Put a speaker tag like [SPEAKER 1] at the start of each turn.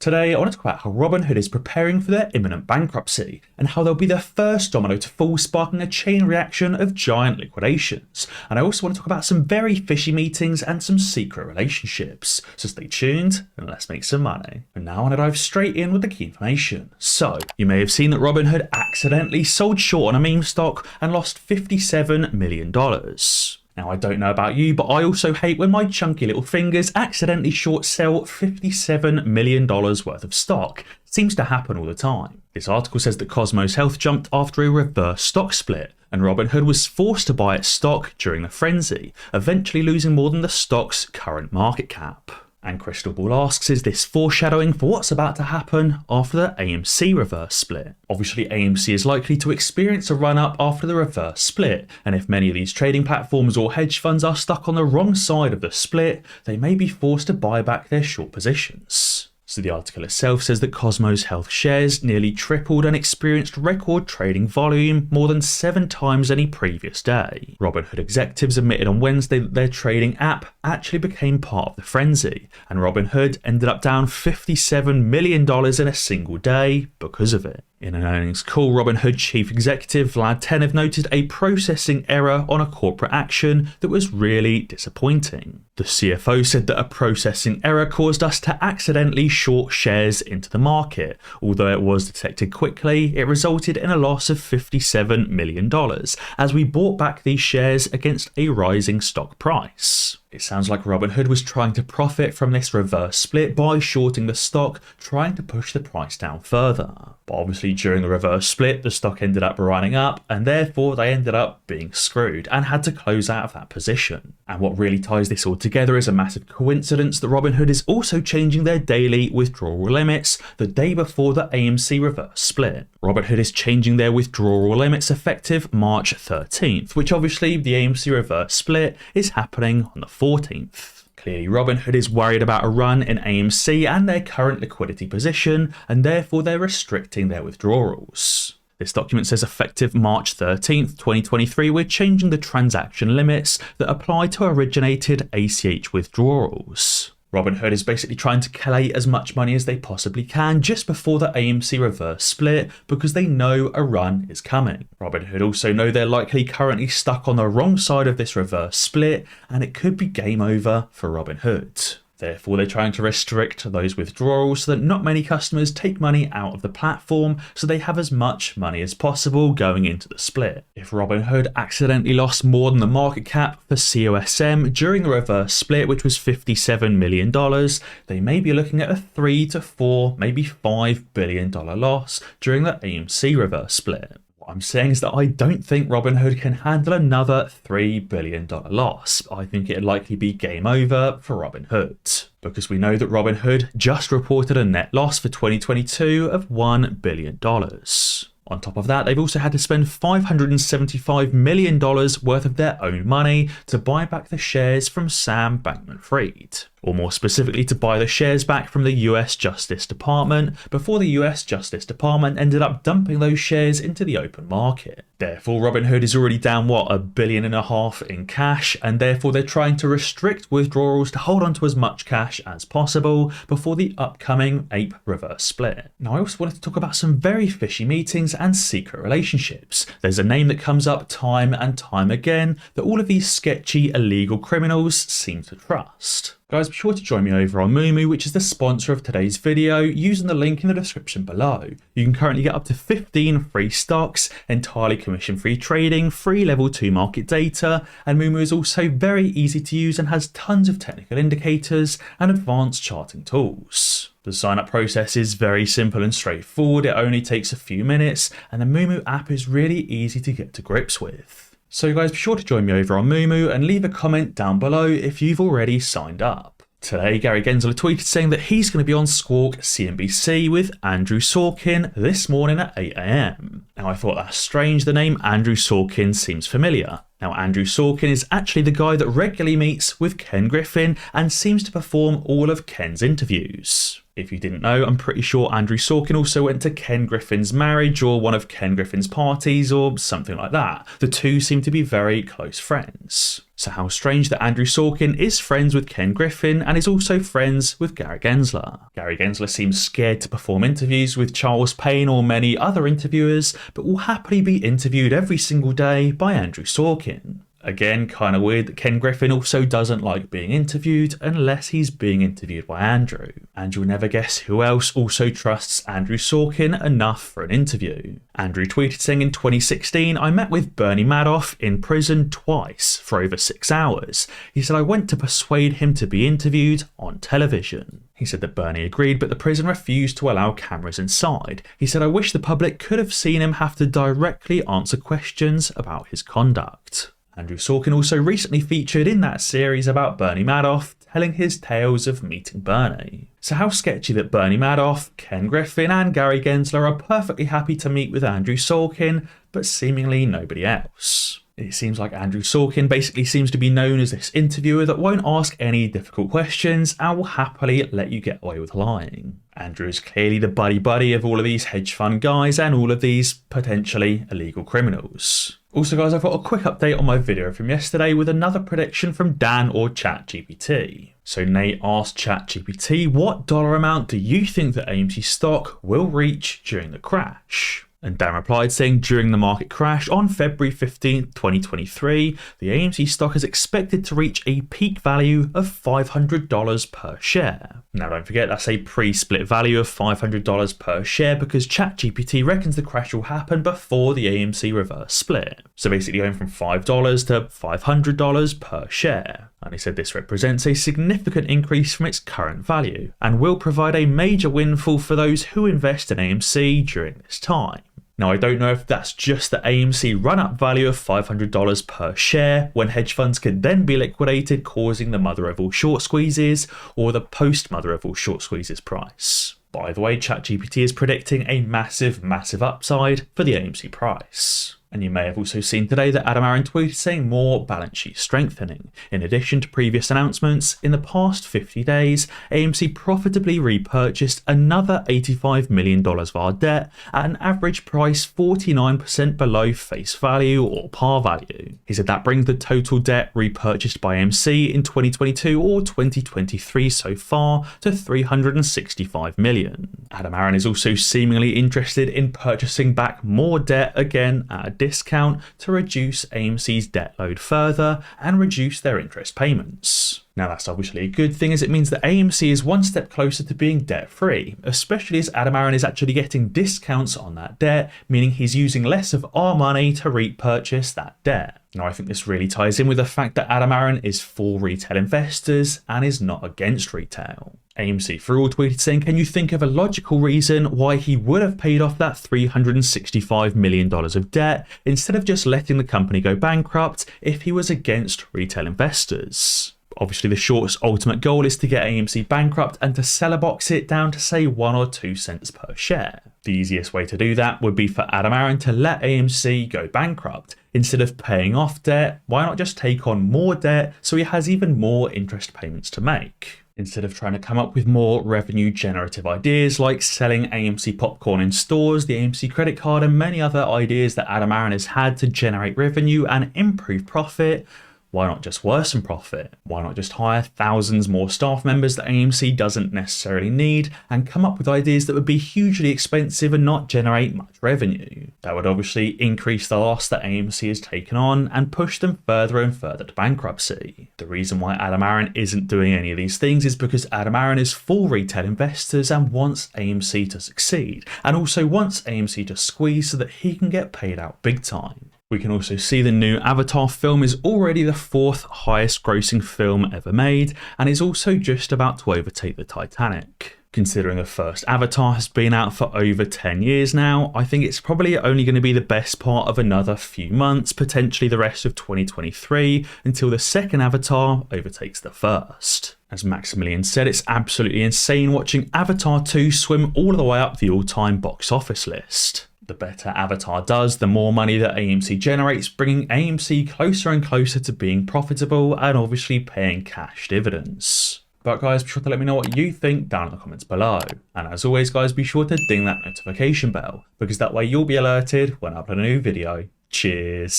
[SPEAKER 1] Today, I want to talk about how Robinhood is preparing for their imminent bankruptcy and how they'll be the first domino to fall, sparking a chain reaction of giant liquidations. And I also want to talk about some very fishy meetings and some secret relationships. So stay tuned and let's make some money. And now I want to dive straight in with the key information. So, you may have seen that Robinhood accidentally sold short on a meme stock and lost $57 million. Now, I don't know about you, but I also hate when my chunky little fingers accidentally short sell $57 million worth of stock. It seems to happen all the time. This article says that Cosmos Health jumped after a reverse stock split, and Robinhood was forced to buy its stock during the frenzy, eventually losing more than the stock's current market cap. And Crystal Ball asks, is this foreshadowing for what's about to happen after the AMC reverse split? Obviously, AMC is likely to experience a run-up after the reverse split, and if many of these trading platforms or hedge funds are stuck on the wrong side of the split, they may be forced to buy back their short positions. So the article itself says that Cosmos Health shares nearly tripled and experienced record trading volume, more than 7 times any previous day. Robinhood executives admitted on Wednesday that their trading app actually became part of the frenzy, and Robinhood ended up down $57 million in a single day because of it. In an earnings call, Robinhood chief executive Vlad Tenev noted a processing error on a corporate action that was really disappointing. The CFO said that a processing error caused us to accidentally short shares into the market. Although it was detected quickly, it resulted in a loss of $57 million as we bought back these shares against a rising stock price. It sounds like Robinhood was trying to profit from this reverse split by shorting the stock, trying to push the price down further. But obviously during the reverse split, the stock ended up running up, and therefore they ended up being screwed and had to close out of that position. And what really ties this all together is a massive coincidence that Robinhood is also changing their daily withdrawal limits the day before the AMC reverse split. Robinhood is changing their withdrawal limits effective March 13th, which obviously the AMC reverse split is happening on the 14th. Clearly, Robinhood is worried about a run in AMC and their current liquidity position, and therefore they're restricting their withdrawals. This document says effective March 13th, 2023, we're changing the transaction limits that apply to originated ACH withdrawals. Robinhood is basically trying to collate as much money as they possibly can just before the AMC reverse split because they know a run is coming. Robinhood also know they're likely currently stuck on the wrong side of this reverse split, and it could be game over for Robinhood. Therefore, they're trying to restrict those withdrawals so that not many customers take money out of the platform so they have as much money as possible going into the split. If Robinhood accidentally lost more than the market cap for COSM during the reverse split, which was $57 million, they may be looking at a $3 to $4, maybe $5 billion loss during the AMC reverse split. I'm saying is that I don't think Robinhood can handle another $3 billion loss. I think it'd likely be game over for Robinhood, because we know that Robinhood just reported a net loss for 2022 of $1 billion. On top of that, they've also had to spend $575 million worth of their own money to buy back the shares from Sam Bankman-Fried, or more specifically to buy the shares back from the US Justice Department before the US Justice Department ended up dumping those shares into the open market. Therefore, Robinhood is already down, $1.5 billion in cash, and therefore they're trying to restrict withdrawals to hold on to as much cash as possible before the upcoming ape reverse split. Now, I also wanted to talk about some very fishy meetings and secret relationships. There's a name that comes up time and time again that all of these sketchy illegal criminals seem to trust. Guys, be sure to join me over on Moomoo, which is the sponsor of today's video, using the link in the description below. You can currently get up to 15 free stocks, entirely commission-free trading, free level 2 market data, and Moomoo is also very easy to use and has tons of technical indicators and advanced charting tools. The sign-up process is very simple and straightforward. It only takes a few minutes, and the Moomoo app is really easy to get to grips with. So guys, be sure to join me over on Moomoo and leave a comment down below if you've already signed up. Today, Gary Gensler tweeted saying that he's going to be on Squawk CNBC with Andrew Sorkin this morning at 8 AM. Now, I thought that's strange. The name Andrew Sorkin seems familiar. Now, Andrew Sorkin is actually the guy that regularly meets with Ken Griffin and seems to perform all of Ken's interviews. If you didn't know, I'm pretty sure Andrew Sorkin also went to Ken Griffin's marriage or one of Ken Griffin's parties or something like that. The two seem to be very close friends. So how strange that Andrew Sorkin is friends with Ken Griffin and is also friends with Gary Gensler. Gary Gensler seems scared to perform interviews with Charles Payne or many other interviewers, but will happily be interviewed every single day by Andrew Sorkin. Again, kind of weird that Ken Griffin also doesn't like being interviewed unless he's being interviewed by Andrew. And you'll never guess who else also trusts Andrew Sorkin enough for an interview. Andrew tweeted saying in 2016, "I met with Bernie Madoff in prison twice for over 6 hours. He said I went to persuade him to be interviewed on television." He said that Bernie agreed, but the prison refused to allow cameras inside. He said, "I wish the public could have seen him have to directly answer questions about his conduct." Andrew Sorkin also recently featured in that series about Bernie Madoff, telling his tales of meeting Bernie. So how sketchy that Bernie Madoff, Ken Griffin and Gary Gensler are perfectly happy to meet with Andrew Sorkin, but seemingly nobody else. It seems like Andrew Sorkin basically seems to be known as this interviewer that won't ask any difficult questions and will happily let you get away with lying. Andrew is clearly the buddy-buddy of all of these hedge fund guys and all of these potentially illegal criminals. Also guys, I've got a quick update on my video from yesterday with another prediction from Dan or ChatGPT. So Nate asked ChatGPT, what dollar amount do you think that AMC stock will reach during the crash? And Dan replied saying during the market crash on February 15th, 2023, the AMC stock is expected to reach a peak value of $500 per share. Now don't forget that's a pre-split value of $500 per share because ChatGPT reckons the crash will happen before the AMC reverse split. So basically going from $5 to $500 per share. And he said this represents a significant increase from its current value and will provide a major windfall for those who invest in AMC during this time. Now, I don't know if that's just the AMC run-up value of $500 per share when hedge funds could then be liquidated, causing the mother of all short squeezes, or the post-mother of all short squeezes price. By the way, ChatGPT is predicting a massive upside for the AMC price. And you may have also seen today that Adam Aaron tweeted saying more balance sheet strengthening. In addition to previous announcements, in the past 50 days, AMC profitably repurchased another $85 million of our debt at an average price 49% below face value or par value. He said that brings the total debt repurchased by AMC in 2022 or 2023 so far to $365 million. Adam Aaron is also seemingly interested in purchasing back more debt again at a discount to reduce AMC's debt load further and reduce their interest payments. Now that's obviously a good thing as it means that AMC is one step closer to being debt free, especially as Adam Aaron is actually getting discounts on that debt, meaning he's using less of our money to repurchase that debt. Now I think this really ties in with the fact that Adam Aaron is for retail investors and is not against retail. AMC for All tweeted saying, can you think of a logical reason why he would have paid off that $365 million of debt instead of just letting the company go bankrupt if he was against retail investors? Obviously, the short's ultimate goal is to get AMC bankrupt and to seller box it down to say 1 or 2 cents per share. The easiest way to do that would be for Adam Aaron to let AMC go bankrupt. Instead of paying off debt, why not just take on more debt so he has even more interest payments to make? Instead of trying to come up with more revenue generative ideas like selling AMC popcorn in stores, the AMC credit card and many other ideas that Adam Aaron has had to generate revenue and improve profit, why not just worsen profit? Why not just hire thousands more staff members that AMC doesn't necessarily need and come up with ideas that would be hugely expensive and not generate much revenue? That would obviously increase the loss that AMC has taken on and push them further and further to bankruptcy. The reason why Adam Aaron isn't doing any of these things is because Adam Aaron is for retail investors and wants AMC to succeed, and also wants AMC to squeeze so that he can get paid out big time. We can also see the new Avatar film is already the 4th highest grossing film ever made and is also just about to overtake the Titanic. Considering the first Avatar has been out for over 10 years now, I think it's probably only going to be the best part of another few months, potentially the rest of 2023, until the second Avatar overtakes the first. As Maximilian said, it's absolutely insane watching Avatar 2 swim all the way up the all-time box office list. The better Avatar does, the more money that AMC generates, bringing AMC closer and closer to being profitable and obviously paying cash dividends. But guys, be sure to let me know what you think down in the comments below. And as always guys, be sure to ding that notification bell, because that way you'll be alerted when I upload a new video. Cheers.